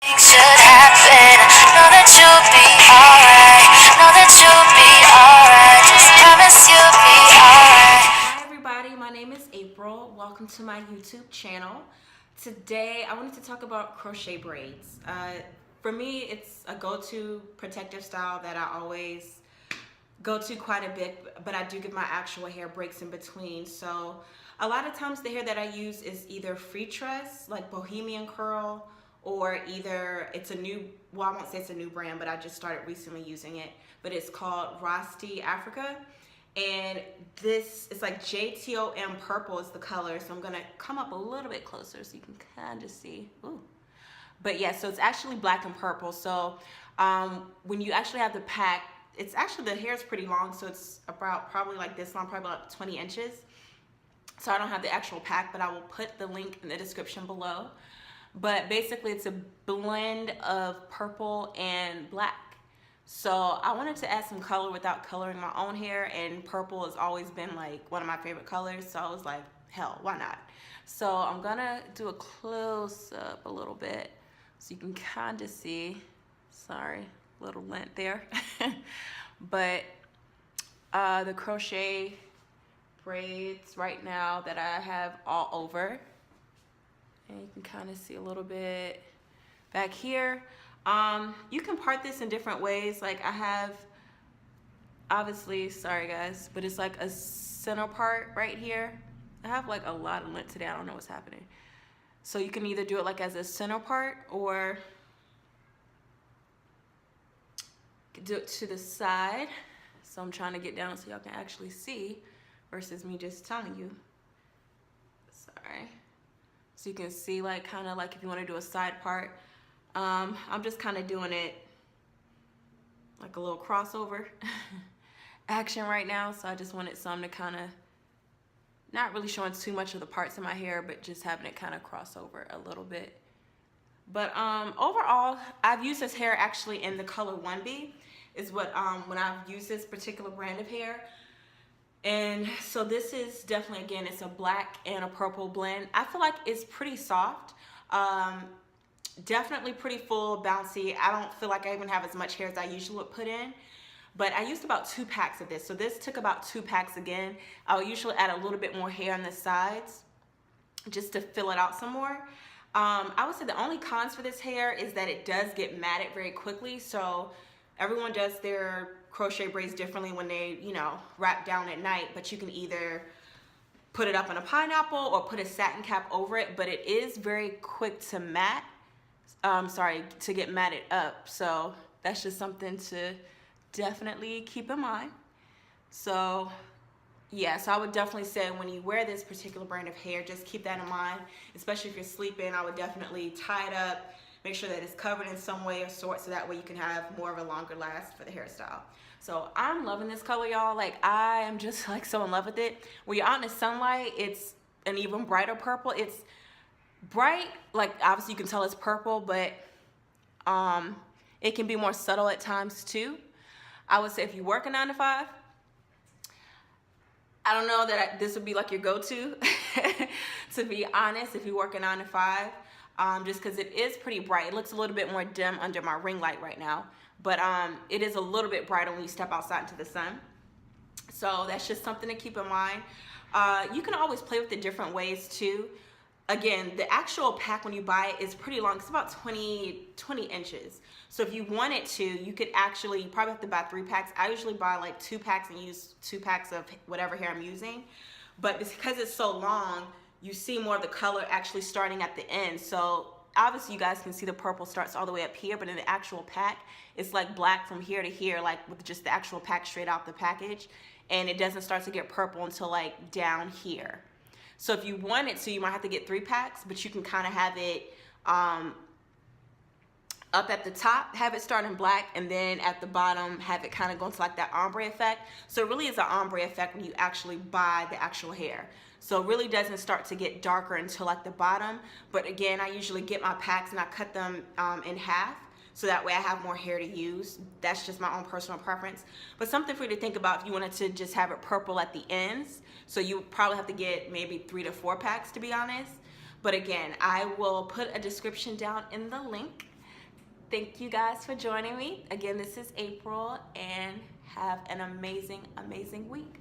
Should happen. Know that you'll be alright. Know that you'll be alright. Just promise you'll be alright. Hi everybody, my name is April. Welcome to my YouTube channel. Today I wanted to talk about crochet braids. For me, it's a go-to protective style that I always go to quite a bit, but I do give my actual hair breaks in between. So a lot of times the hair that I use is either free tress, like bohemian curl, or either it's a new, well, I won't say it's a new brand, but I just started recently using it, but it's called Rosti Africa. And this is like JTOM purple is the color. So I'm gonna come up a little bit closer so you can kind of see. Ooh. But yeah, so it's actually black and purple. So when you actually have the pack, it's actually, the hair is pretty long. So it's about probably like this long, probably about 20 inches. So I don't have the actual pack, but I will put the link in the description below. But basically it's a blend of purple and black. So I wanted to add some color without coloring my own hair, and purple has always been like one of my favorite colors. So I was like, hell, why not? So I'm gonna do a close up a little bit so you can kind of see. Sorry, little lint there. But the crochet braids right now that I have all over. And you can kind of see a little bit back here. You can part this in different ways. Like I have, obviously, sorry guys, but it's like a center part right here. I have like a lot of lint today. I don't know what's happening. So you can either do it like as a center part or do it to the side. So I'm trying to get down so y'all can actually see versus me just telling you. Sorry. So you can see like kind of like if you want to do a side part. I'm just kind of doing it like a little crossover action right now. So I just wanted some to kind of, not really showing too much of the parts of my hair, but just having it kind of cross over a little bit. But overall, I've used this hair actually in the color 1B is what, when I've used this particular brand of hair. And so this is definitely, again, it's a black and a purple blend. I feel like it's pretty soft. Definitely pretty full, bouncy. I don't feel like I even have as much hair as I usually would put in. But I used about 2 packs of this. So this took about 2 packs again. I'll usually add a little bit more hair on the sides just to fill it out some more. I would say the only cons for this hair is that it does get matted very quickly. So everyone does their crochet braids differently when they, you know, wrap down at night, but you can either put it up in a pineapple or put a satin cap over it, but it is very quick to mat, to get matted up. So that's just something to definitely keep in mind. So yeah, so I would definitely say when you wear this particular brand of hair, just keep that in mind, especially if you're sleeping. I would definitely tie it up, make sure that it's covered in some way or sort, so that way you can have more of a longer last for the hairstyle. So I'm loving this color, y'all. Like I am just like so in love with it. When you're out in the sunlight, it's an even brighter purple. It's bright, like obviously you can tell it's purple, but it can be more subtle at times too. I would say if you work a 9 to 5, I don't know that this would be like your go-to, to be honest, if you work a 9 to 5. Just because it is pretty bright. It looks a little bit more dim under my ring light right now, but it is a little bit brighter when you step outside into the sun. So that's just something to keep in mind. You can always play with it different ways too. Again, the actual pack when you buy it is pretty long. It's about 20 inches. So if you wanted to, you could actually, you probably have to buy 3 packs. I usually buy like 2 packs and use 2 packs of whatever hair I'm using. But because it's so long, you see more of the color actually starting at the end. So obviously you guys can see the purple starts all the way up here, but in the actual pack, it's like black from here to here, like with just the actual pack straight out the package. And it doesn't start to get purple until like down here. So if you wanted to, you might have to get 3 packs, but you can kind of have it up at the top, have it start in black, and then at the bottom, have it kind of go into like that ombre effect. So it really is an ombre effect when you actually buy the actual hair. So it really doesn't start to get darker until like the bottom. But again, I usually get my packs and I cut them in half. So that way I have more hair to use. That's just my own personal preference. But something for you to think about if you wanted to just have it purple at the ends. So you probably have to get maybe 3 to 4 packs, to be honest. But again, I will put a description down in the link thank you guys for joining me. Again, this is April, and have an amazing, amazing week.